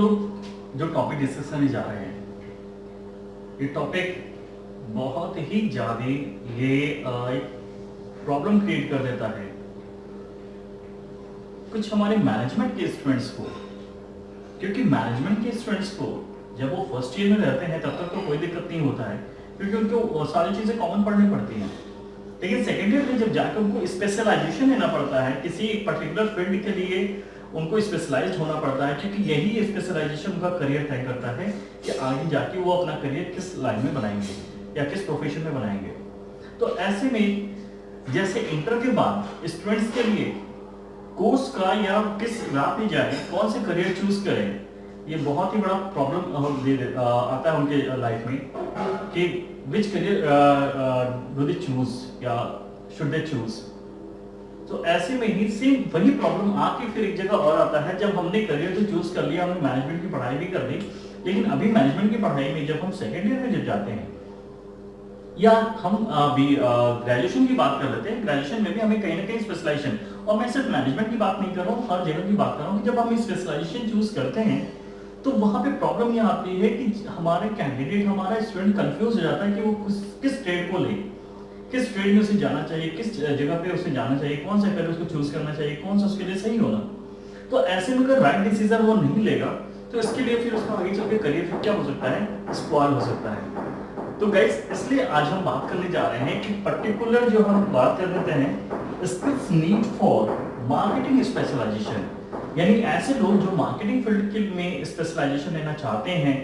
लोग जो topic discuss करने जा रहे हैं, ये टॉपिक बहुत ही ज्यादा ये एक प्रॉब्लम क्रिएट कर देता है कुछ हमारे मैनेजमेंट के स्टूडेंट्स को, क्योंकि मैनेजमेंट के स्टूडेंट्स को जब वो फर्स्ट ईयर में रहते हैं तब तक तो कोई दिक्कत नहीं होता है, क्योंकि उनको सारी चीजें कॉमन पढ़नी पड़ती हैं। लेकिन सेकेंड ईयर में जब जाकर उनको स्पेशलाइजेशन लेना पड़ता है, किसी एक पर्टिकुलर फील्ड के लिए उनको स्पेशलाइज्ड होना पड़ता है, क्योंकि यही स्पेशलाइजेशन उनका करियर तय करता है कि आगे जाके वो अपना करियर किस लाइन में बनाएंगे या किस प्रोफेशन में बनाएंगे। तो ऐसे में जैसे इंटर के बाद स्टूडेंट्स के लिए कोर्स का या किस राह पे जाए, कौन से करियर चूज करें, ये बहुत ही बड़ा प्रॉब्लम आता है उनके लाइफ में कि विच करियर डू दे चूज या शुड दे चूज। तो ऐसे में ही सेम वही प्रॉब्लम आके फिर एक जगह और आता है, जब हमने करियर तो चूज कर लिया, हमने मैनेजमेंट की पढ़ाई भी कर ली, लेकिन अभी मैनेजमेंट की पढ़ाई में जब हम सेकेंड ईयर में जब जाते हैं या हम अभी ग्रेजुएशन की बात कर लेते हैं, ग्रेजुएशन में भी हमें कहीं ना कहीं स्पेशलाइजेशन, और मैं सिर्फ मैनेजमेंट की बात नहीं कर रहा हूँ, हर जगह की बात कर रहा हूँ कि जब हम स्पेशलाइजेशन चूज करते हैं तो वहां पे प्रॉब्लम यह आती है कि हमारे कैंडिडेट, हमारा स्टूडेंट कंफ्यूज हो जाता है कि वो किस ट्रेड को ले, किस ट्रेड में उसे जाना चाहिए, किस जगह पे उसे जाना चाहिए, कौन सा करियर उसको चूज करना चाहिए, कौन सा उसके लिए सही होना। तो ऐसे में अगर राइट डिसीजन वो नहीं लेगा तो इसके लिए फिर उसका आगे चल के करियर फिर क्या हो सकता है, स्पॉइल हो सकता है। तो गाइस, इसलिए आज हम बात करने जा रहे हैं कि पर्टिकुलर जो हम बात कर लेते हैं skills need for marketing specialisation, यानी ऐसे लोग जो मार्केटिंग फील्ड में स्पेशलाइजेशन लेना चाहते हैं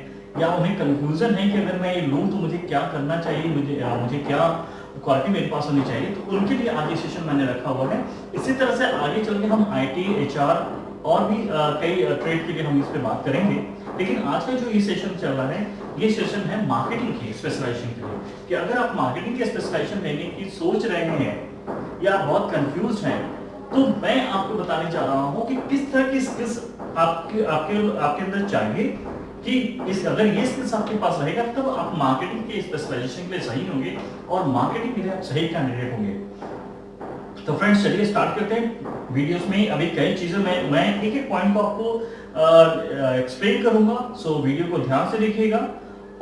या उन्हें कंफ्यूजन है कि अगर मैं ये लूं तो मुझे क्या करना चाहिए, मुझे क्या क्वालिटी मेरे पास होनी चाहिए, तो उनके लिए आज ये सेशन मैंने रखा हुआ है। इसी तरह से आगे चल के हम IT, HR और भी कई ट्रेड के लिए हम इस पे बात करेंगे। लेकिन आज का जो ये सेशन चल रहा है, ये सेशन है मार्केटिंग की स्पेशलाइजेशन के लिए, कि अगर आप मार्केटिंग की स्पेशलाइजेशन लेने की सोच रहे हैं या बहुत कंफ्यूज हैं, तो मैं आपको बताने जा रहा हूं कि किस तरह की स्किल्स आपके अंदर चाहिए कि अगर ये स्किल्स आपके पास रहेगा तब आप मार्केटिंग के स्पेशलाइजेशन के लिए सही होंगे और मार्केटिंग के लिए आप सही कैंडिडेट होंगे। तो फ्रेंड्स, चलिए स्टार्ट करते हैं। वीडियोस में अभी कई चीजें मैं एक एक पॉइंट को आपको एक्सप्लेन करूंगा, सो वीडियो को ध्यान से देखिएगा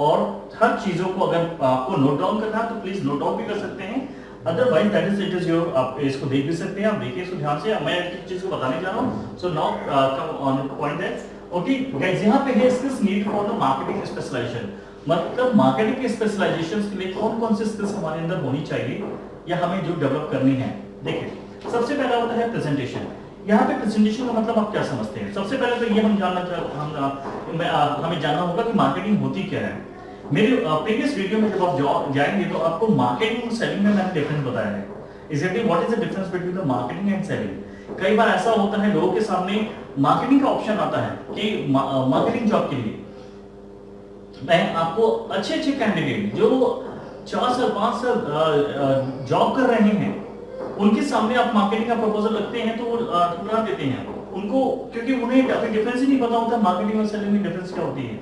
और हर चीजों को अगर आपको नोट डाउन करना है तो प्लीज नोट डाउन भी कर सकते हैं, otherwise that is it is your, आप इसको देख भी सकते हैं। आप देखिए इसको ध्यान से, मैं एक चीज को बताने जा रहा हूं। So now come on point that okay guys, यहां पे है skills need for the marketing specialisation, मतलब मार्केटिंग के स्पेशलाइजेशन के लिए कौन कौन से स्किल्स हमारे अंदर होनी चाहिए या हमें जो डेवलप करनी है। देखिए, सबसे पहला होता है प्रेजेंटेशन। यहाँ पे प्रेजेंटेशन का मतलब आप क्या समझते हैं? सबसे पहले तो ये हमें जानना होगा कि मार्केटिंग होती क्या है। मेरे प्रीवियस वीडियो में जब आप जाएंगे तो आपको मार्केटिंग और सेलिंग में मैंने डिफरेंस बताया है। Exactly what is the difference between the marketing and selling. कई बार ऐसा होता है लोगों के सामने मार्केटिंग का ऑप्शन आता है कि मार्केटिंग जॉब के लिए मैं आपको अच्छे कैंडिडेट जो 4 साल 5 साल जॉब कर रहे हैं उनके सामने आप मार्केटिंग का प्रपोजल रखते हैं तो वो ठुकरा देते हैं उनको, क्योंकि उन्हें डिफरेंस ही नहीं पता होता मार्केटिंग और सेलिंग में डिफरेंस क्या होती है।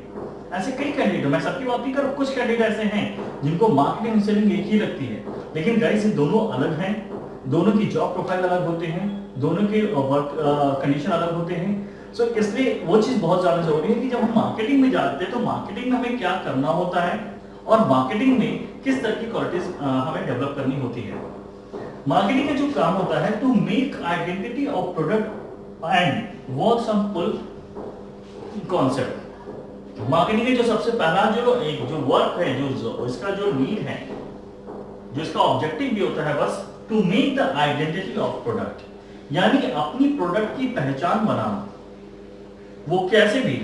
ऐसे कई कैंडिडेट, मैं सबकी बात नहीं कर रहा, कुछ कैंडिडेट ऐसे हैं जिनको मार्केटिंग और सेलिंग एक ही लगती है, लेकिन गाइस ये दोनों अलग हैं, दोनों की जॉब प्रोफाइल अलग होते हैं, दोनों के वर्क कंडीशन अलग होते हैं। सो इसलिए वो चीज बहुत ज्यादा जरूरी है कि जब हम मार्केटिंग में जाते हैं तो मार्केटिंग में हमें क्या करना होता है और मार्केटिंग में किस तरह की क्वालिटीज हमें डेवलप करनी होती है। मार्केटिंग का जो काम होता है to make identity of product and work some full concept. Marketing का जो सबसे पहला जो वर्क है, जो इसका जो नीड है, जो इसका ऑब्जेक्टिव भी होता है, बस to make the identity of product, यानी अपनी प्रोडक्ट की पहचान बनाना। वो कैसे भी,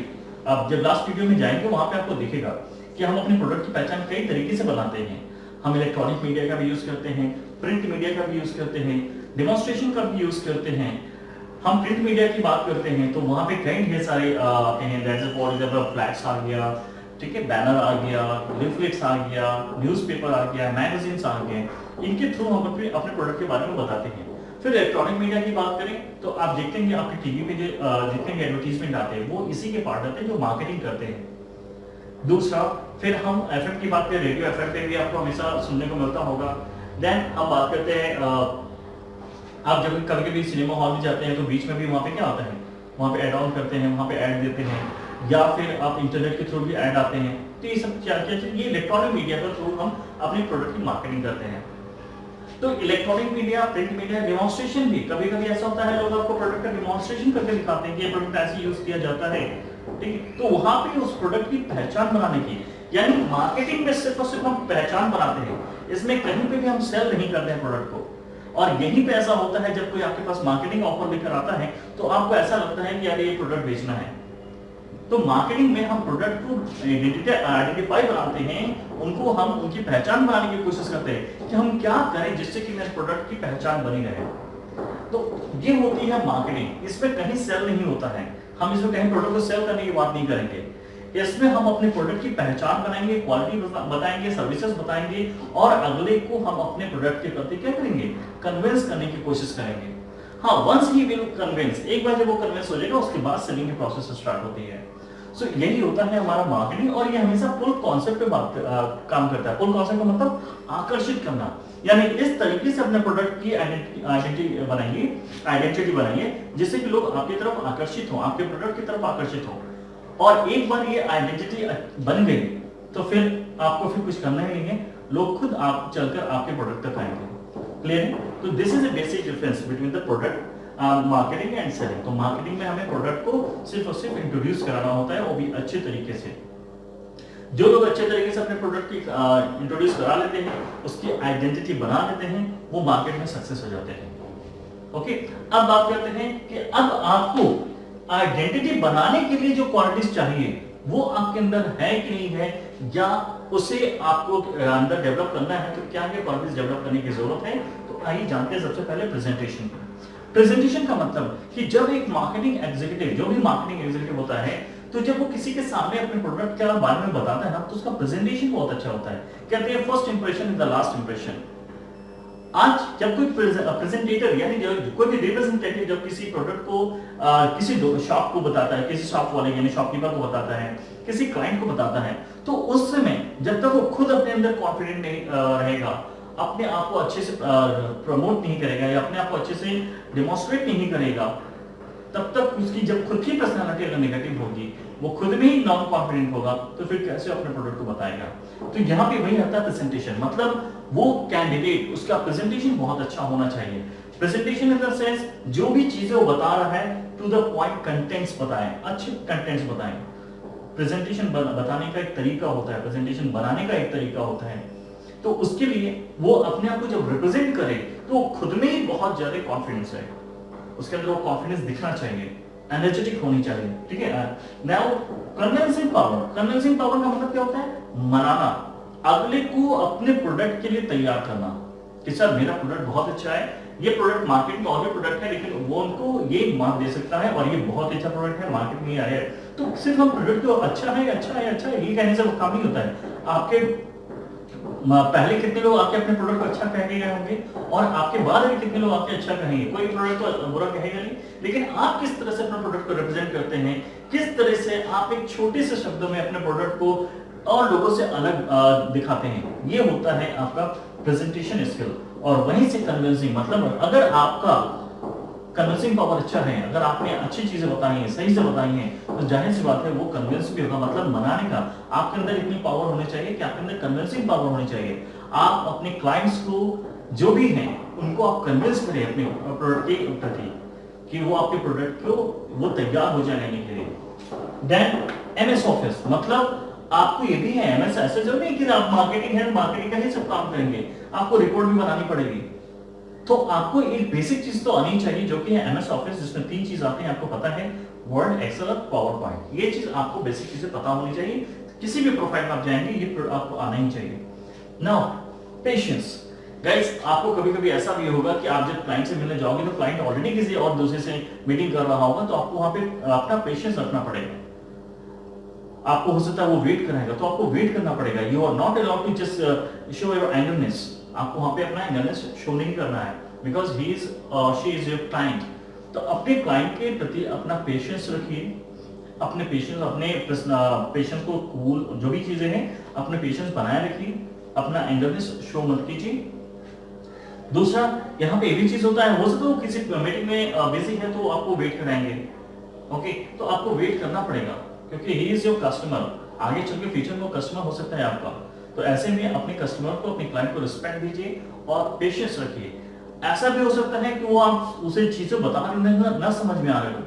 आप जब लास्ट वीडियो में जाएंगे वहां पे आपको दिखेगा कि हम अपने प्रोडक्ट की पहचान कई तरीके से बनाते हैं। हम इलेक्ट्रॉनिक मीडिया का भी यूज करते हैं, प्रिंट मीडिया का भी यूज करते हैं, डेमोन्स्ट्रेशन का भी यूज करते हैं। हम प्रिंट मीडिया की बात करते हैं तो वहां पे कई ढेर सारे आते हैं, जैसे फॉर एग्जांपल फ्लैक्स आ गया, ठीक है, बैनर आ गया, लिफलेट्स आ गया, न्यूज़पेपर आ गया, मैगजीन्स आ गए। इनके थ्रू हम अपने प्रोडक्ट के बारे में बताते हैं। फिर इलेक्ट्रॉनिक मीडिया की बात करें तो आप देखते हैं कि आपके टीवी पे जितने भी एडवर्टीजमेंट आते हैं वो इसी के पार्ट आते हैं जो मार्केटिंग करते हैं। दूसरा, फिर हम एफएम की बात करें, रेडियो एफएम पे भी आपको हमेशा सुनने को मिलता होगा। देन हम बात करते हैं, आप जब कभी सिनेमा हॉल में जाते हैं तो बीच में भी वहाँ पे क्या होता है, वहाँ पे एड ऑन करते हैं, वहाँ पे ऐड देते हैं। या फिर आप इंटरनेट के थ्रू भी ऐड आते हैं। तो ये सब क्या क्या ये इलेक्ट्रॉनिक मीडिया के थ्रू हम अपने प्रोडक्ट की मार्केटिंग करते हैं। तो electronic media, print media, demonstration भी कभी कभी ऐसा होता है, लोग आपको प्रोडक्ट का डेमोन्स्ट्रेशन करके दिखाते हैं कि ये प्रोडक्ट ऐसे यूज किया जाता है, ठीक है। तो वहां पे उस प्रोडक्ट की पहचान बनाने की, यानी मार्केटिंग में सिर्फ और सिर्फ हम पहचान बनाते हैं, इसमें कहीं पे भी हम सेल नहीं करते हैं प्रोडक्ट को। और यहीं पे ऐसा होता है जब कोई आपके पास मार्केटिंग ऑफर लेकर आता है तो आपको ऐसा लगता है कि यार ये प्रोडक्ट बेचना है। तो मार्केटिंग में हम प्रोडक्ट को आइडेंटिफाई बनाते हैं, उनको हम उनकी पहचान बनाने की कोशिश करते हैं कि हम क्या करें जिससे कि मेरे प्रोडक्ट की पहचान बनी रहे। तो ये होती है मार्केटिंग, इसमें कहीं सेल नहीं होता है, हम इसमें कहीं प्रोडक्ट को सेल करने की बात नहीं करेंगे। इसमें हम अपने प्रोडक्ट की पहचान बनाएंगे, क्वालिटी बताएंगे, सर्विसेज बताएंगे और अगले को हम अपने प्रोडक्ट के प्रति क्या करेंगे, कन्विंस करने की कोशिश करेंगे। हाँ, वंस ही विल कन्विंस, एक बार जब वो कन्विंस हो जाएगा उसके बाद सेलिंग की प्रोसेस स्टार्ट होती है। सो यही होता है हमारा मार्केटिंग, और ये हमेशा पुल कॉन्सेप्ट पे काम करता है। पुल कॉन्सेप्ट का मतलब आकर्षित करना, यानी इस तरीके से अपने प्रोडक्ट की आइडेंटिटी बनाइए जिससे कि लोग आपकी तरफ आकर्षित हो, आपके प्रोडक्ट की तरफ आकर्षित हो। और एक बार ये आइडेंटिटी बन गई तो फिर आपको फिर कुछ करना ही नहीं है, लोग खुद आप चलकर आपके प्रोडक्ट तक आएंगे। क्लियर है? तो this is a basic difference between the product marketing and selling. तो मार्केटिंग में हमें प्रोडक्ट को सिर्फ और सिर्फ इंट्रोड्यूस कराना होता है, वो भी अच्छे तरीके से। जो लोग अच्छे तरीके से अपने प्रोडक्ट की इंट्रोड्यूस करा लेते हैं, उसकी आइडेंटिटी बना लेते हैं, वो मार्केट में सक्सेस हो जाते हैं। ओके, अब बात करते हैं कि अब आपको आइडेंटिटी बनाने के लिए जो क्वालिटीज चाहिए वो आपके अंदर है कि नहीं है, या उसे आपको अंदर डेवलप करना है, तो क्या क्या क्वालिटीज डेवलप करने की जरूरत है। तो आइए जानते हैं सबसे पहले प्रेजेंटेशन। प्रेजेंटेशन का मतलब कि जब एक मार्केटिंग एग्जीक्यूटिव, जो भी मार्केटिंग एग्जीक्यूटिव होता है, तो जब वो किसी के सामने अपने प्रोडक्ट के बारे में बताता है ना, तो उसका प्रेजेंटेशन बहुत अच्छा होता है। कहते हैं first impression is the last impression. आज जब कोई प्रेजेंटेटर यानी कोई भी रिप्रेजेंटेटिव जब किसी प्रोडक्ट को किसी शॉप को बताता है, किसी शॉप वाले यानी शॉपकीपर को बताता है, किसी क्लाइंट को बताता है, तो उस समय जब तक वो खुद अपने अंदर कॉन्फिडेंट नहीं रहेगा, अपने आप को अच्छे से प्रमोट नहीं करेगा या अपने आप को अच्छे से डेमोन्स्ट्रेट नहीं करेगा, तब तक उसकी जब खुद की पर्सनालिटी अगर नेगेटिव होगी, वो खुद में ही नॉन कॉन्फिडेंट होगा, तो फिर कैसे अपने प्रोडक्ट को बताएगा। तो यहाँ पे वही आता है प्रेजेंटेशन, मतलब वो कैंडिडेट, उसका प्रेजेंटेशन बहुत अच्छा होना चाहिए। प्रेजेंटेशन इन द सेंस जो भी चीजें वो बता रहा है टू द पॉइंट कंटेंट्स बताएं, अच्छे कंटेंट्स बताएं। प्रेजेंटेशन बताने का एक तरीका होता है, प्रेजेंटेशन बनाने का एक तरीका होता है। तो उसके लिए वो अपने आप को जब रिप्रेजेंट करे तो खुद में ही बहुत ज्यादा कॉन्फिडेंस है, उसके अंदर वो कॉन्फिडेंस दिखना चाहिए, एनर्जेटिक होनी चाहिए, ठीक है। Now convincing power, convincing power का मतलब क्या होता है, मनाना, अगले को अपने प्रोडक्ट के लिए तैयार करना कि सर मेरा प्रोडक्ट बहुत अच्छा है, ये प्रोडक्ट मार्केट में और भी प्रोडक्ट है, लेकिन वो उनको ये मार्क दे सकता है और ये बहुत अच्छा प्रोडक्ट है, मार्केट में आया है। तो सिर्फ हम प्रोडक्ट को अच्छा है अच्छा है अच्छा है ये कहने से वो काम नहीं होता है। आपके पहले कितने लोग आपके अपने प्रोडक्ट को अच्छा कह के गए होंगे और आपके बाद भी कितने लोग आपके अच्छा कहेंगे, कोई प्रोडक्ट तो बुरा कहेगा नहीं, लेकिन आप किस तरह से अपने प्रोडक्ट को रिप्रेजेंट करते हैं, किस तरह से आप एक छोटे से शब्दों में अपने प्रोडक्ट को और लोगों से अलग दिखाते हैं, ये होता है आपका प्रेजेंटेशन स्किल। और वहीं से कन्विंसिंग, मतलब अगर आपका कन्विंसिंग पावर अच्छा है, अगर आपने अच्छी चीजें बताई हैं, सही से बताई हैं, तो जाहिर सी बात है वो कन्विंस भी होगा, मतलब मनाने का आपके अंदर इतनी पावर होनी चाहिए कि आपके अंदर कन्विंसिंग पावर होनी चाहिए। आप अपने क्लाइंट्स को जो भी हैं उनको आप कन्विंस करें अपने प्रोडक्ट के प्रति कि वो आपके प्रोडक्ट को वो तैयार हो जाए लेने के लिए। देन एमएस ऑफिस, मतलब आपको ये भी है, एमएस ऐसे जरूरी नहीं कि आप मार्केटिंग है, मार्केटिंग का ही सब काम करेंगे, आपको रिपोर्ट भी बनानी पड़ेगी। तो आपको एक बेसिक चीज तो आनी चाहिए जो कि है एमएस ऑफिस, जिसमें 3 चीज आती हैं, आपको पता है, वर्ड, एक्सेल और पावर पॉइंट। ये चीज आपको बेसिक चीजें पता होनी चाहिए, किसी भी प्रोफाइल में आप जाएंगे ये आपको आना ही चाहिए। नाउ पेशेंस गाइस, आपको कभी-कभी ऐसा भी होगा कि आप जब क्लाइंट से मिलने जाओगे तो क्लाइंट ऑलरेडी किसी और दूसरे से मीटिंग कर रहा होगा, तो आपको वहां पे अपना पेशेंस रखना पड़ेगा। आपको हो सकता है वो वेट कराएगा, तो आपको वेट करना पड़ेगा। You are not allowed to just show your angerness, आपको वहां पे अपना एंगरनेस शो नहीं करना है, because he is she is your client. तो अपने क्लाइंट के प्रति अपना पेशेंस रखिए, अपने पेशेंस को कूल, जो भी चीजें हैं अपने पेशेंस बनाए रखिए, अपना एंगरनेस शो मत कीजिए। दूसरा, यहाँ पे ये भी चीज होता है, हो सकता है किसी मीटिंग में बिजी है तो आपको वेट कराएंगे, ओके, तो आपको वेट करना पड़ेगा। क्योंकि ही इज योर कस्टमर, आगे चल के फ्यूचर में वो कस्टमर हो सकता है आपका। तो ऐसे में अपने कस्टमर को, अपने क्लाइंट को रिस्पेक्ट दीजिए और पेशेंस रखिए। ऐसा भी हो सकता है कि वो आप उसे चीजें बता रहे हैं ना समझ में आ रहे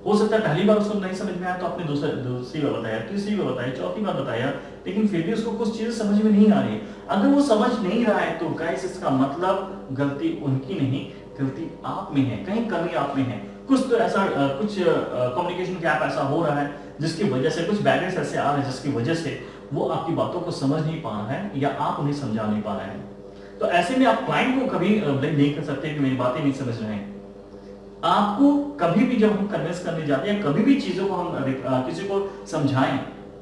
हो सकता है पहली बार उसको नहीं समझ में आया तो आपने दूसरी बार बताया, तीसरी बार बताया, चौथी बार बताया, लेकिन फिर भी उसको कुछ चीजें समझ में नहीं आ रही है। अगर वो समझ नहीं रहा है तो गाइस इसका मतलब गलती उनकी नहीं, गलती आप में है, कहीं कमी आप में है। कुछ तो ऐसा कुछ कम्युनिकेशन गैप ऐसा हो रहा है जिसकी वजह से, कुछ बैरियर्स ऐसे आ रहे हैं जिसकी वजह से वो आपकी बातों को समझ नहीं पा रहा है या आप उन्हें समझा नहीं पा रहे हैं। तो ऐसे में आप क्लाइंट को कभी ब्लेम नहीं कर सकते कि मेरी बातें नहीं समझ रहे हैं। आपको कभी भी जब हम कन्विंस करने जाते हैं, कभी भी चीजों को हम किसी को समझाएं,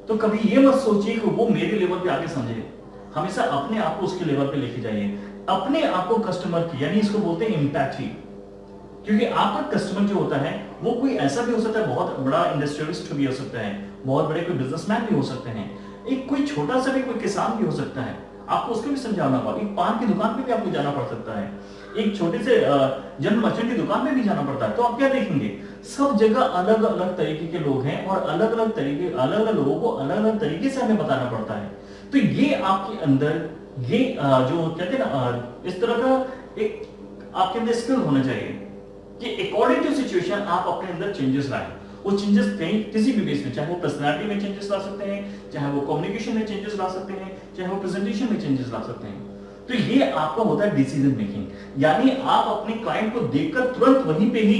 तो कभी ये मत सोचिए कि वो मेरे लेवल पे आके समझे। हमेशा अपने आप को उसके लेवल पे लेके जाइए, अपने आप को कस्टमर की, यानी इसको बोलते हैं एम्पैथी। क्योंकि आपका कस्टमर जो होता है वो कोई ऐसा भी हो सकता है, बहुत बड़ा इंडस्ट्रियलिस्ट भी हो सकता है, बहुत बड़े कोई बिजनेसमैन भी हो सकते हैं, एक कोई छोटा सा भी कोई किसान भी हो सकता है, आपको उसको भी समझाना पड़ेगा। एक पान की दुकान पे भी आपको जाना पड़ सकता है, एक छोटे से जनरल मर्चेंट की दुकान पे भी जाना पड़ता है। तो आप क्या देखेंगे, सब जगह अलग अलग तरीके के लोग हैं और अलग अलग लोगों को अलग अलग तरीके से हमें बताना पड़ता है। तो ये आपके अंदर ये जो कहते हैं ना, इस तरह का एक आपके अंदर स्किल होना चाहिए कि अकॉर्डिंग टू सिचुएशन आप अपने अंदर चेंजेस लाएं। वो चेंजेस कहीं किसी भी बेस में, चाहे वो पर्सनालिटी में चेंजेस ला सकते हैं, चाहे वो कम्युनिकेशन में चेंजेस ला सकते हैं, चाहे वो प्रेजेंटेशन में चेंजेस ला सकते हैं। तो ये आपका होता है डिसीजन मेकिंग, यानी आप अपने क्लाइंट को देखकर तुरंत वहीं पे ही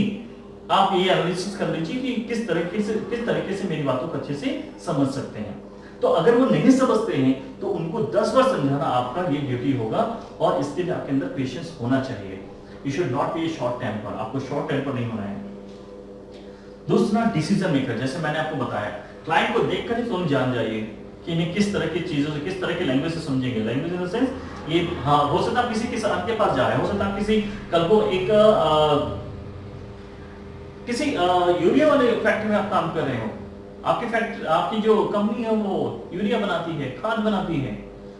आप ये एनालिसिस कर लीजिए कि किस तरीके से मेरी बातों को अच्छे से समझ सकते हैं। तो अगर वो नहीं समझते हैं तो उनको 10 बार समझाना आपका ये ड्यूटी होगा, और इसके लिए आपके अंदर पेशेंस होना चाहिए। You should not be short temper, आपको शॉर्ट टेम्पर नहीं होना है। दूसरा, डिसीजन मेकर, जैसे मैंने आपको बताया, क्लाइंट को देखकर ही तुम जान जाइए कि इन्हें किस तरह की चीजों से, किस तरह की लैंग्वेज से समझेंगे। लैंग्वेज इन द सेंस ये, हाँ, हो सकता है आप किसी किसान के पास जा रहे हैं, हो सकता है आप किसी कल को एक किसी यूरिया वाले फैक्ट्री में आप काम कर रहे हो, आपकी फैक्ट्री, आपकी जो कंपनी है वो यूरिया बनाती है, खाद बनाती है,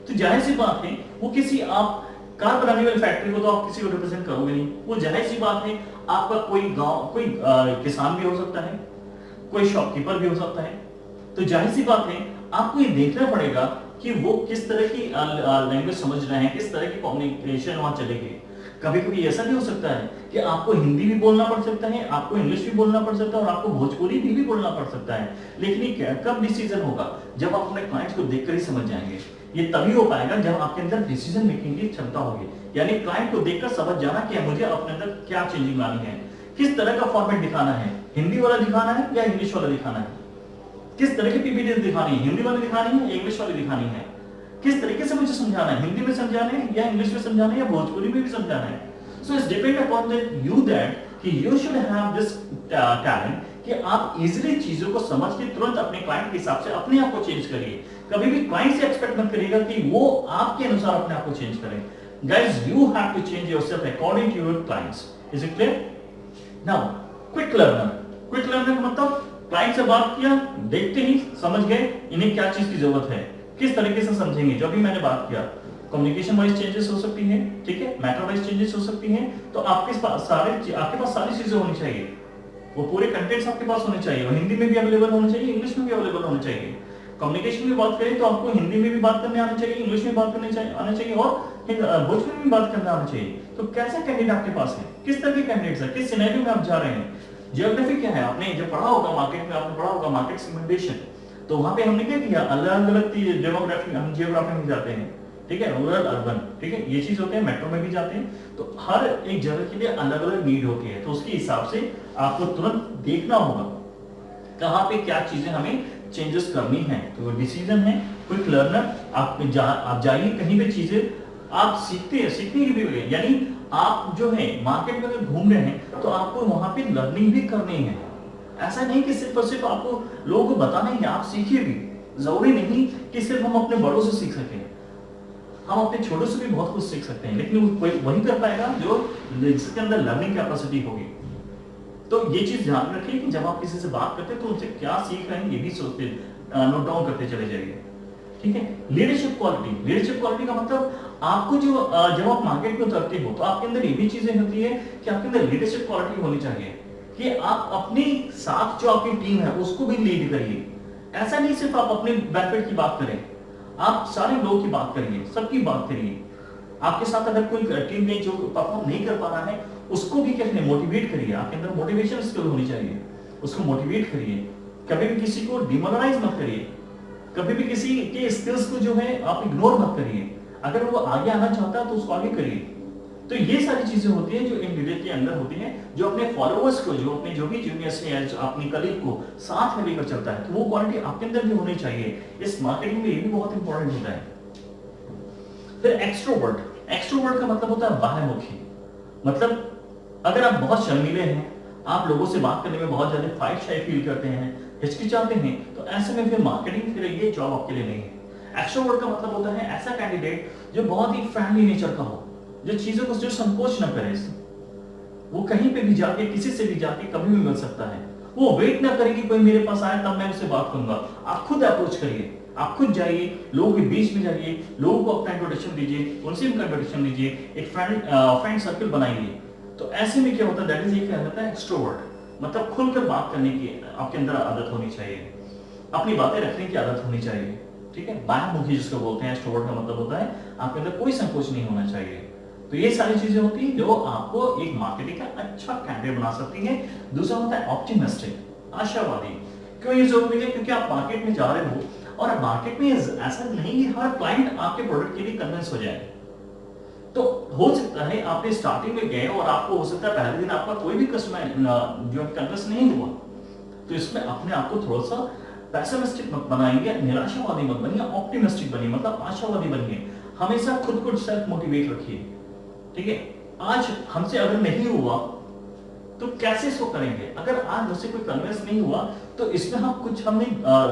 तो जाहिर सी बात है वो किसी आप कार बनाने वाली फैक्ट्री को तो आप किसी को रिप्रेजेंट करोगे नहीं। वो जाहिर सी बात है आपका कोई गांव, कोई किसान भी हो सकता है, कोई शॉपकीपर भी हो सकता है। तो जाहिर सी बात है आपको ये देखना पड़ेगा कि वो किस तरह की लैंग्वेज समझ रहे हैं, किस तरह की कम्युनिकेशन वहां चलेगी। कभी कभी ऐसा भी हो सकता है कि आपको हिंदी भी बोलना पड़ सकता है, आपको इंग्लिश भी बोलना पड़ सकता है और आपको भोजपुरी भी बोलना पड़ सकता है। लेकिन ये कब डिसीजन होगा, जब आप अपने क्लाइंट्स को देखकर ही समझ जाएंगे। ये तभी हो पाएगा जब आपके अंदर डिसीजन मेकिंग की क्षमता होगी, यानी क्लाइंट को देखकर समझ जाना कि मुझे अपने अंदर क्या चेंजिंग लानी है, किस तरह का फॉर्मेट दिखाना है, हिंदी वाला दिखाना है या इंग्लिश वाला दिखाना है, किस तरह की पीपीटी दिखानी है, हिंदी वाली दिखानी है या इंग्लिश वाली दिखानी है, किस तरीके से मुझे समझाना है, हिंदी में समझाना है या इंग्लिश में समझाना है या भोजपुरी में भी समझाना है। So it's depend upon you that कि you should have this talent कि आप इजीली चीजों को समझ के तुरंत अपने क्लाइंट के हिसाब से अपने आप को चेंज करिए। कभी भी क्लाइंट से एक्सपेक्ट मत करिएगा कि वो आपके अनुसार अपने आप को चेंज करें। Guys, you have to change yourself according to your clients. Is it clear? Now, quick learner. Quick learner का मतलब क्लाइंट से बात किया, देखते ही समझ गए इन्हें क्या चीज की जरूरत है, किस तरीके से समझेंगे। जो भी मैंने बात किया, कम्युनिकेशन वाइज चेंजेस हो सकती है, ठीक है, मैटर वाइज चेंजेस हो सकती हैं। तो आपके पास सारी चीजें होनी चाहिए, वो पूरे कंटेंट्स आपके पास होने चाहिए, वो हिंदी में भी अवेलेबल होने चाहिए, इंग्लिश में भी अवेलेबल होने चाहिए। कम्युनिकेशन की बात करें तो आपको हिंदी में भी बात करने आना चाहिए, इंग्लिश में बात करने आना चाहिए और भोजपुरी में भी बात करने आना चाहिए। तो कैसा कैंडिडेट आपके पास है, किस तरह के कैंडिडेट्स है, किस सिनेरियो में आप जा रहे हैं। जियोग्राफी क्या है, आपने जब पढ़ा होगा मार्केट में, आपने पढ़ा होगा मार्केट सेगमेंटेशन, तो वहां पे हमने क्या किया, अलग अलग डेमोग्राफी, हम जियोग्राफी में जाते हैं, ठीक है, रूरल अर्बन, ठीक है, ये चीज होते हैं, मेट्रो में भी जाते हैं। तो हर एक जगह के लिए अलग अलग नीड होती है, तो उसके हिसाब से आपको तुरंत देखना होगा कहां पे क्या चीजें हमें चेंजेस करनी है। तो डिसीजन है, क्विक लर्नर। आप जाइए कहीं पे, चीजें आप सीखने की भी, यानी आप जो है मार्केट में अगर घूम रहे हैं तो आपको वहां पे लर्निंग भी करनी है। ऐसा नहीं कि सिर्फ और सिर्फ आपको लोगों को बताना ही है, आप सीखिए भी। जरूरी नहीं कि सिर्फ हम अपने बड़ों से सीख सकें, हम अपने छोटों से भी बहुत कुछ सीख सकते हैं, लेकिन वही कर पाएगा जो जिसके अंदर लर्निंग कैपेसिटी होगी। तो ये चीज ध्यान रखिए कि जब आप किसी से बात करते हैं तो उनसे क्या सीख रहे हैं ये भी सोचते, नोट डाउन करते चले जाइए, ठीक है। लीडरशिप क्वालिटी का मतलब आपको जो जब आप मार्केट में उतरते हो तो आपके अंदर ये भी चीजें होती है कि आपके अंदर लीडरशिप क्वालिटी होनी चाहिए, कि कि आप अपने साथ जो आपकी टीम है उसको भी लीड करिए। ऐसा नहीं सिर्फ आप अपने बेनिफिट की बात करें, आप सारे लोगों की बात करिए, सबकी बात करिए। आपके साथ अगर कोई टीम में जो परफॉर्म नहीं कर पा रहा है उसको भी क्या करें, मोटिवेट करिए। आपके अंदर मोटिवेशन स्किल होनी चाहिए, उसको मोटिवेट करिए। कभी भी किसी को डिमोरलाइज मत करिए, कभी भी किसी के स्किल्स को जो है आप इग्नोर मत करिए। अगर वो आगे आना चाहता है तो उसको आगे करिए। तो ये सारी चीजें होती हैं जो एक लीडर के अंदर होती हैं, जो अपने फॉलोअर्स को, जो अपने जो भी जूनियर्स हैं, जो अपनी कलीग को साथ में लेकर चलता है, तो वो क्वालिटी आपके अंदर भी होनी चाहिए। इस मार्केटिंग में ये भी बहुत इंपॉर्टेंट होता है। फिर एक्सट्रोवर्ट। एक्सट्रोवर्ट का मतलब होता है बाह्यमुखी। मतलब अगर आप बहुत शर्मीले हैं, आप लोगों से बात करने में बहुत ज्यादा फाइट शाई फील करते हैं, हिचकिचाते हैं, तो ऐसे में फिर मार्केटिंग, फिर ये जॉब आपके लिए नहीं है। एक्सट्रोवर्ट का मतलब होता है ऐसा कैंडिडेट जो बहुत ही फ्रेंडली नेचर का हो, जो चीजों को जो संकोच न करे, वो कहीं पे भी जाके, किसी से भी जाके कभी भी मिल सकता है। वो वेट ना करे कि कोई मेरे पास आए तब मैं उससे बात करूंगा। आप खुद अप्रोच करिए, आप खुद जाइए, लोगों के बीच में जाइए, लोगों को अपना इंट्रोडक्शन दीजिए, उनसे उनका इंट्रोडक्शन दीजिए, एक फ्रेंड सर्कल बनाइए। तो ऐसे में क्या होता है, दैट इज एक कहलाता है एक्सट्रोवर्ट। मतलब खुलकर बात करने की आपके अंदर आदत होनी चाहिए, अपनी बातें रखने की आदत होनी चाहिए। ठीक है, बाह्यमुखी जिसको बोलते हैं, एक्सट्रोवर्ट का मतलब होता है आपके अंदर कोई संकोच नहीं होना चाहिए। तो ये सारी चीजें होती हैं जो आपको एक मार्केटिंग का अच्छा कैंडिडेट बना सकती है। दूसरा होता है ऑप्टिमिस्टिक, आशावादी। क्यों ये जरूरी है? क्योंकि आप मार्केट में जा रहे हो और मार्केट में ऐसा नहीं कि हर क्लाइंट आपके प्रोडक्ट के लिए कन्विंस हो जाए। तो हो सकता है आपने स्टार्टिंग में गए और आपको हो सकता है पहले दिन आपका कोई भी कस्टमर जो कन्विंस नहीं हुआ, तो इसमें अपने आप को थोड़ा सा पैसिमिस्टिक मत बनाइए, निराशावादी मत बनिए, ऑप्टिमिस्टिक बनिए, मतलब आशावादी बनिए। हमेशा खुद को सेल्फ मोटिवेट रखिए। ठीक है, आज हमसे अगर नहीं हुआ तो कैसे इसको करेंगे? अगर आज मुझसे कोई कन्विंस नहीं हुआ तो इसमें हमें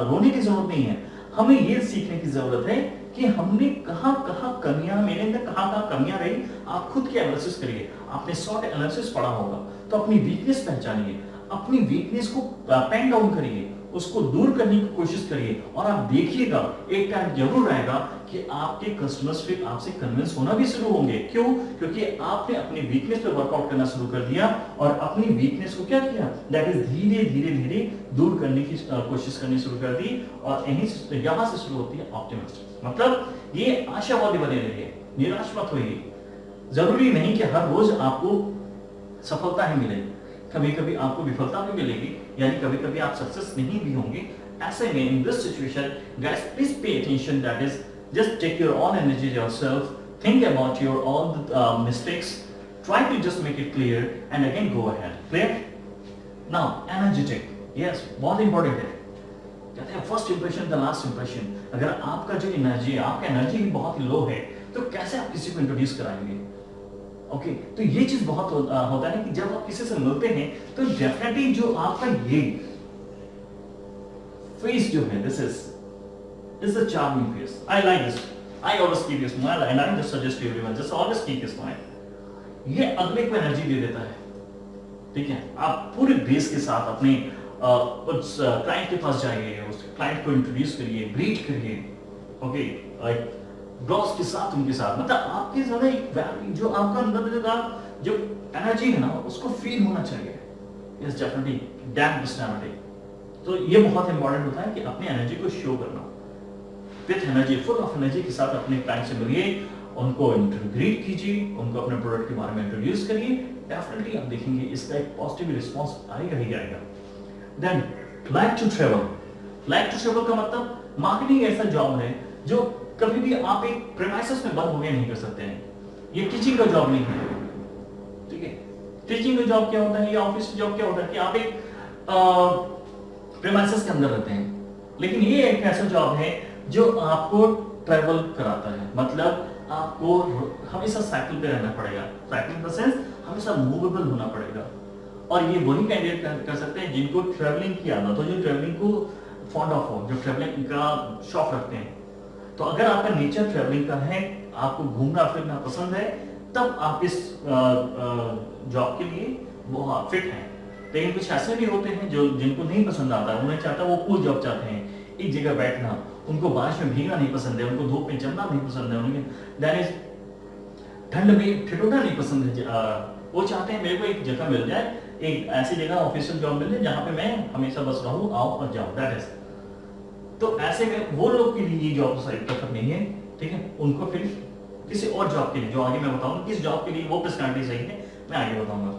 रोने की जरूरत नहीं है। हमें ये सीखने की जरूरत है कि हमने कहां कहां कमियां, मेरे अंदर कहां कमियां रही। आप खुद की एनालिसिस करिए। आपने शॉर्ट एनालिसिस पढ़ा होगा, तो अपनी वीकनेस पहचानिए, अपनी वीकनेस को पेन डाउन करिए, उसको दूर करने की कोशिश करिए, और आप देखिएगा एक टाइम जरूर आएगा कि आपके कस्टमर्स फिर आपसे कन्विंस होना भी शुरू होंगे। क्यों? क्योंकि आपने अपनी वीकनेस पे वर्कआउट करना शुरू कर दिया और अपनी वीकनेस को क्या किया, दैट इज धीरे धीरे धीरे दूर करने की कोशिश करनी शुरू कर दी। और यहां से शुरू होती है ऑप्टिमिस्ट, मतलब ये आशावादी बने रहिए, निराश मत होइए। जरूरी नहीं कि हर रोज आपको सफलता ही मिले, कभी कभी आपको विफलता भी मिलेगी, यानी कभी कभी आप सक्सेस नहीं भी होंगे। ऐसे में in this situation guys, please pay attention, that is just take your own energy yourself, think about your all the mistakes, try to just make it clear and again go ahead. Clear? Now energetic, yes, बहुत important है। कहते हैं first impression the last impression. अगर आपका जो energy है, आपका energy बहुत ही लो है, तो कैसे आप किसी को इंट्रोड्यूस कराएंगे? ओके, तो ये चीज बहुत होता है कि जब आप किसी से मिलते हैं तो डेफिनेटली जो आपका ये फेस जो है, this is the charming face. I like this, I always keep a smile and I just suggest to everyone, just always keep a smile. ये अगले को एनर्जी दे देता है। ठीक है, आप पूरे बेस के साथ अपने उस क्लाइंट के पास जाइए, उस क्लाइंट को इंट्रोड्यूस करिए, ग्रीट करिए, ओके, ग्लॉस के साथ, उनके साथ, मतलब आपके ज्यादा एक वैल्यू जो आपका अंदर का जो एनर्जी है ना, उसको फील होना चाहिए। Yes, definitely dam personality. तो ये बहुत इंपॉर्टेंट होता है कि अपनी एनर्जी को शो करना, with energy, full of energy के साथ अपने क्लाइंट से मिलिए, उनको ग्रीट कीजिए, उनको अपने प्रोडक्ट के बारे में इंट्रोड्यूस करिए। डेफिनेटली आप देखेंगे इसका एक पॉजिटिव रिस्पांस आएगा ही आएगा। Then like to travel. Like to travel का मतलब मार्केटिंग ऐसा जॉब है जो कभी भी आप एक प्रेमाइसेस में बंद हो गए नहीं कर सकते हैं। ये टीचिंग का जॉब नहीं है। ठीक है, टीचिंग का जॉब क्या होता है, या ऑफिस जॉब क्या होता है कि आप एक प्रेमाइसेस के अंदर रहते हैं, लेकिन ये एक ऐसा जॉब है जो आपको ट्रैवल कराता है। मतलब आपको हमेशा साइकिल पे रहना पड़ेगा, साइकिल इन द सेंस हमेशा मूवेबल होना पड़ेगा। और ये वही कैंडिडेट कर सकते हैं जिनको ट्रैवलिंग की आदत हो, जो ट्रैवलिंग को फॉन्ड ऑफ हो, जो ट्रैवलिंग का शौक रखते हैं। तो अगर आपका नेचर ट्रैवलिंग का है, आपको घूमना फिरना पसंद है, तब आप इस जॉब के लिए वो फिट हैं। लेकिन कुछ ऐसे भी होते हैं जो जिनको नहीं पसंद आता, उन्हें चाहता वो कूल जॉब चाहते हैं, एक जगह बैठना, उनको बारिश में भीगना नहीं पसंद है, उनको धूप में चलना नहीं पसंद है, उन्हें दैट इज ठंड में ठिठुरना नहीं पसंद है। वो चाहते हैं मेरे को एक जगह मिल जाए एक ऐसी जगह ऑफिशियल जॉब मिल जाए जहाँ पे मैं हमेशा बस रहूँ, आओ और जाओ, दैट इज। तो ऐसे में वो लोग के लिए ये जॉब साइट प्रेफर नहीं है, ठीक है। उनको फिर किसी और जॉब के लिए, जो आगे मैं बताऊंगा किस जॉब के लिए वो पर्सनालिटी सही है, मैं आगे बताऊंगा।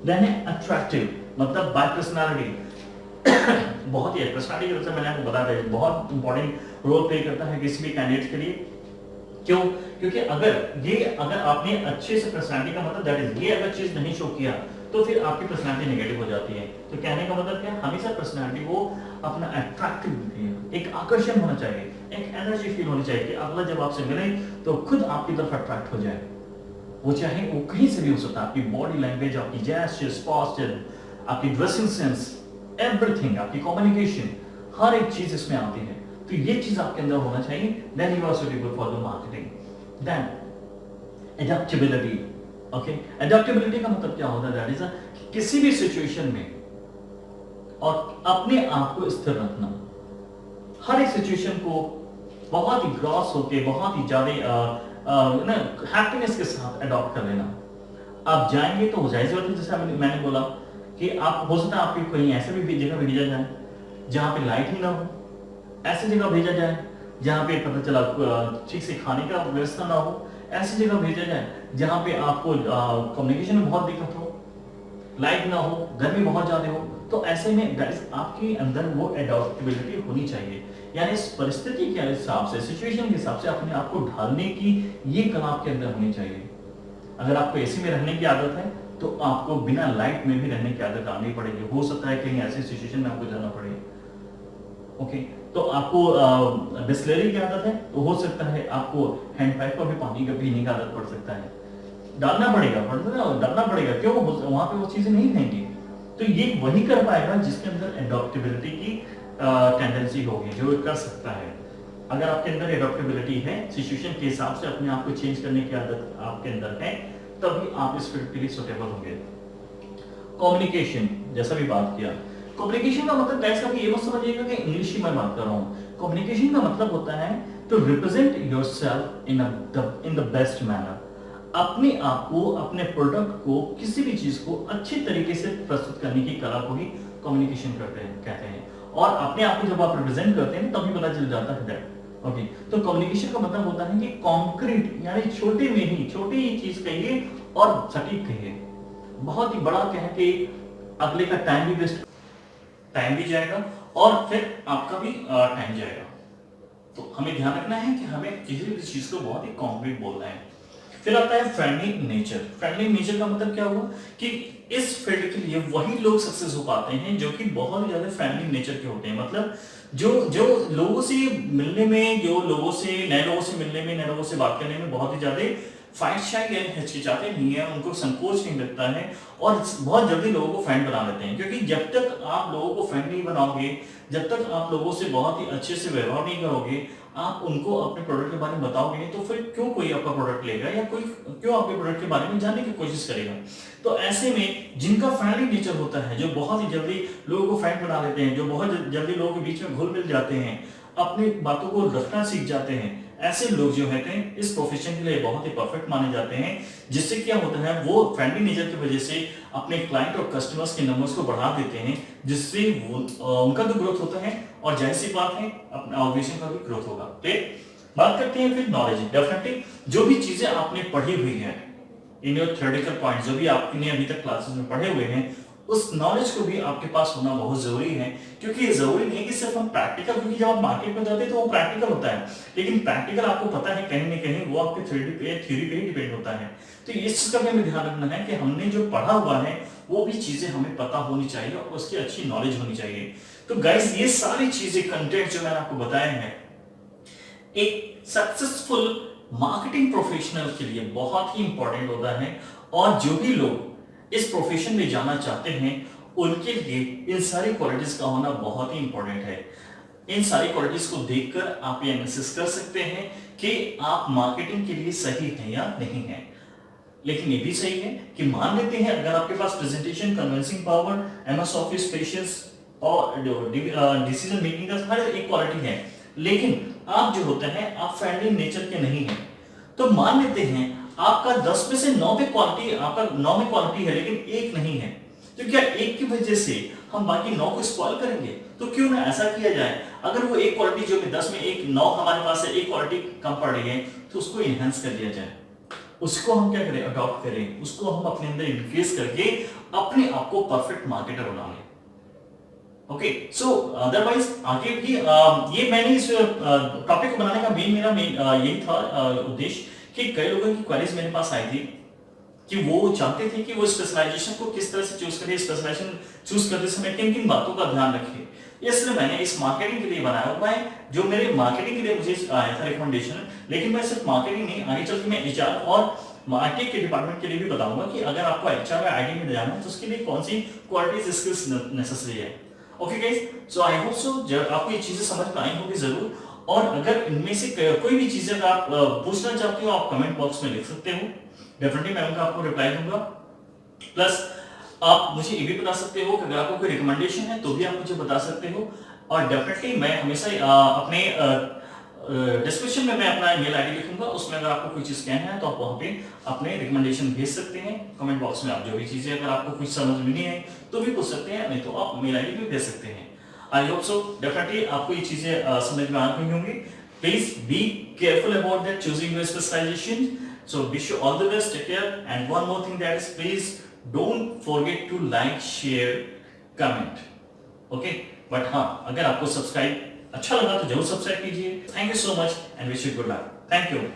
देन है अट्रैक्टिव, मतलब बाय पर्सनालिटी। बहुत ही पर्सनालिटी की तरफ से मैंने आपको बता दिया, बहुत इंपॉर्टेंट रोल प्ले करता है किसी भी कैंडिडेट के लिए। क्यों? क्योंकि अगर आपने अच्छे से पर्सनालिटी का मतलब दैट इज, ये अगर चीज नहीं शो किया तो फिर आपकी पर्सनालिटी नेगेटिव हो जाती है। तो कहने का मतलब क्या है, हमेशा पर्सनालिटी वो अपना अट्रैक्टिव दिखती है, एक आकर्षण होना चाहिए, एक एनर्जी फील होनी चाहिए कि अगला जब आपसे मिले तो खुद आपकी तरफ अट्रैक्ट हो जाए। वो चाहे वो कहीं से भी हो सकता है, आपकी बॉडी लैंग्वेज, आपकी जेस्चर्स, पोस्चर, आपकी ड्रेसिंग सेंस, एवरीथिंग, आपकी कम्युनिकेशन, हर एक चीज इसमें आती है। तो ये चीज आपके अंदर होना चाहिए, then you are suitable for the marketing. Then adaptability, okay. Adaptability का मतलब क्या होता है, दैट इज किसी भी सिचुएशन में और अपने आप को स्थिर रखना, हर एक सिचुएशन को बहुत ही ग्रॉस होके, बहुत ही ज्यादा हैप्पीनेस के साथ अडॉप्ट कर लेना। आप जाएंगे तो जाहिर सी बात है, जैसे मैंने बोला कि आप हो सकता है आपकी कहीं ऐसे भी जगह भेजा जाए जहां पे लाइट ही ना हो, ऐसी जगह भेजा जाए जहां पे पता चला ठीक से खाने का व्यवस्था ना हो, ऐसी जगह भेजा जाए जहां पे आपको कम्युनिकेशन में बहुत दिक्कत हो, लाइट ना हो, गर्मी बहुत ज्यादा हो। तो ऐसे में आपके अंदर वो एडॉप्टेबिलिटी होनी चाहिए, यानी इस परिस्थिति के हिसाब से, सिचुएशन के हिसाब से अपने आप को ढालने की ये कला आपके अंदर होनी चाहिए। अगर आपको एसी में रहने की आदत है तो आपको बिना लाइट में भी रहने की आदत डालनी पड़ेगी। हो सकता है कहीं ऐसी सिचुएशन में आपको जाना पड़े, ओके। तो आपको बिस्लेरी की आदत है तो हो सकता है आपको हैंडपाइप पर भी पानी का पीने की आदत पड़ सकता है, डालना पड़ेगा, डालना पड़ेगा। क्यों? वहां पे वो चीजें नहीं रहेंगी। तो ये वही कर पाएगा जिसके अंदर एडॉप्टेबिलिटी की टेंडेंसी होगी, जो कर सकता है। अगर आपके अंदर एडॉप्टेबिलिटी है, सिचुएशन के हिसाब से अपने आप को चेंज करने की आदत आपके अंदर है, तभी आप इस फील्ड के लिए सुटेबल होंगे। कम्युनिकेशन, जैसा भी बात किया, कम्युनिकेशन का मतलब गाइस कभी ये मत समझिएगा कि इंग्लिश ही मैं बात कर रहा हूं। कम्युनिकेशन का मतलब होता है to represent yourself in the best manner. अपने आप को, अपने प्रोडक्ट को, किसी भी चीज को अच्छे तरीके से प्रस्तुत करने की कला को ही कम्युनिकेशन कहते हैं। और अपने आप को जब आप रिप्रेजेंट करते हैं तभी पता चल जाता है दैट, ओके। तो कम्युनिकेशन का मतलब होता है कि कॉन्क्रीट, यानी छोटे में ही छोटी ही चीज कहिए और सटीक कहिए। बहुत ही बड़ा कह के अगले का टाइम भी जाएगा और फिर आपका भी टाइम जाएगा। तो हमें ध्यान रखना है कि हमें किसी भी चीज को बहुत ही कॉन्क्रीट बोलना है। फिर आता है फ्रेंडली नेचर। फ्रेंडली नेचर का मतलब क्या हुआ कि इस फील्ड के लिए वही लोग सक्सेस हो पाते हैं जो कि बहुत ही ज्यादा फ्रेंडली नेचर के होते हैं। मतलब जो लोगों से मिलने में, जो लोगों से, नए लोगों से मिलने में, नए लोगों से बात करने में बहुत ही ज्यादा फाइट शाई या हिचकिचाते नहीं है, उनको संकोच नहीं लगता है और बहुत जल्दी लोगों को फ्रेंड बना लेते हैं। क्योंकि जब तक आप लोगों को फ्रेंड नहीं बनाओगे, जब तक आप लोगों से बहुत ही अच्छे से व्यवहार नहीं करोगे, आप उनको अपने प्रोडक्ट के बारे में बताओगे नहीं, तो फिर क्यों कोई आपका प्रोडक्ट लेगा या कोई क्यों आपके प्रोडक्ट के बारे में जानने की कोशिश करेगा। तो ऐसे में जिनका फ्रेंडली नेचर होता है, जो बहुत ही जल्दी लोगों को फ्रेंड बना लेते हैं, जो बहुत जल्दी लोगों के बीच में घुल मिल जाते हैं, अपनी बातों को रखना सीख जाते हैं, ऐसे लोग जो होते हैं इस प्रोफेशन के लिए बहुत ही परफेक्ट माने जाते हैं। जिससे क्या होता है, वो फ्रेंडली नेचर की वजह से अपने क्लाइंट और कस्टमर्स के नंबर्स को बढ़ा देते हैं, जिससे उनका भी ग्रोथ होता है और जाहिर सी बात है अपने ऑर्गेनाइजेशन का भी ग्रोथ होगा। ठीक, बात करते हैं फिर नॉलेज। डेफिनेटली जो भी चीजें आपने पढ़ी हुई है, इन योर थ्योरेटिकल पॉइंट, जो भी आपने अभी तक क्लासेस में पढ़े हुए हैं, उस नॉलेज को भी आपके पास होना बहुत जरूरी है। क्योंकि ये जरूरी नहीं कि सिर्फ हम प्रैक्टिकल, क्योंकि जब आप मार्केट में जाते हैं तो वो प्रैक्टिकल होता है, लेकिन प्रैक्टिकल आपको पता है कहीं ना कहीं वो आपके थ्योरी पे ही डिपेंड होता है। तो इस चीज का भी हमें ध्यान रखना है कि हमने जो पढ़ा हुआ है वो भी चीजें हमें पता होनी चाहिए और उसकी अच्छी नॉलेज होनी चाहिए। तो गाइस ये सारी चीजें, कंटेंट जो मैंने आपको बताए हैं, एक सक्सेसफुल मार्केटिंग प्रोफेशनल के लिए बहुत ही इंपॉर्टेंट होता है। और जो भी लोग इस प्रोफेशन में जाना चाहते हैं उनके लिए इन सारी क्वालिटीज का होना बहुत ही इंपॉर्टेंट है। इन सारी क्वालिटीज को देखकर आप ये एनालिसिस कर सकते हैं कि आप मार्केटिंग के लिए सही हैं या नहीं है। लेकिन ये भी सही है कि मान लेते हैं अगर आपके पास presentation, convincing power, MS office, patience और डिसीजन मेकिंग का हर एक क्वालिटी है, लेकिन आप जो होते हैं आप फ्रेंडली नेचर के नहीं हैं, तो मान लेते हैं आपका 10 में से 9 पे क्वालिटी, आपका 9 में क्वालिटी है लेकिन एक नहीं है, तो क्या एक की वजह से हम बाकी 9 को स्पॉइल करेंगे? तो क्यों ना ऐसा किया जाए, अगर वो एक क्वालिटी जो 10 में एक 9 हमारे पास है, एक क्वालिटी कम पड़ रही है, तो उसको इनहेंस कर दिया जाए, उसको हम क्या करें, अडॉप्ट करें, उसको हम अपने अंदर इन्फ्यूज करके अपने आप को परफेक्ट मार्केटर बना लें। ओके, सो अदरवाइज आगे भी ये मैंने इस टॉपिक को बनाने का मेरा यही था उद्देश्य कि कई लोगों की क्वेरीज मेरे पास आई थी कि वो चाहते थे कि वो स्पेशलाइजेशन को किस तरह से चूज करें, स्पेशलाइजेशन चूज करते समय किन किन बातों का ध्यान रखें। इसलिए मैंने इस मार्केटिंग के लिए बनाया हुआ है, जो मेरे मार्केटिंग के लिए मुझे आया था रिकमेंडेशन। लेकिन मैं सिर्फ मार्केटिंग नहीं, आगे चल के मैं एचआर और मार्केटिंग के डिपार्टमेंट के लिए भी बताऊंगा कि अगर आपको एचआर में आईटी में जाना है तो उसके लिए कौन सी क्वालिटीज स्किल्स नेसेसरी है। Okay guys, so I hope so आपको ये चीजें समझ में आई होगी जरूर। और अगर इनमें से कोई भी चीजें अगर आप पूछना चाहते हो, आप कमेंट बॉक्स में लिख सकते हो, डेफिनेटली मैं उनका आपको रिप्लाई दूंगा। प्लस आप मुझे ये भी बता सकते हो कि अगर आपको कोई रिकमेंडेशन है तो भी आप मुझे बता सकते हो। और डेफिनेटली मैं हमेशा अपने डिस्क्रिप्शन में मैं अपना ईमेल आईडी लिखूंगा, उसमें अगर आपको कोई चीज कहना है तो आप वहां पे अपने रिकमेंडेशन भेज सकते हैं। कमेंट बॉक्स में आप जो भी चीजें अगर आपको कुछ समझ में नहीं आई तो भी पूछ सकते हैं, नहीं तो आप मेल आईडी भी भेज सकते हैं। आई होप सो डेफिनेटली आपको ये चीजें समझ में आ गई होंगी। Please be careful about that choosing your specialisation. So wish you all the best, take care, and one more thing, that is please don't forget to like, share, comment, okay? But हाँ, अगर आपको subscribe अच्छा लगा तो जरूर subscribe कीजिए। Thank you so much and wish you good luck. Thank you.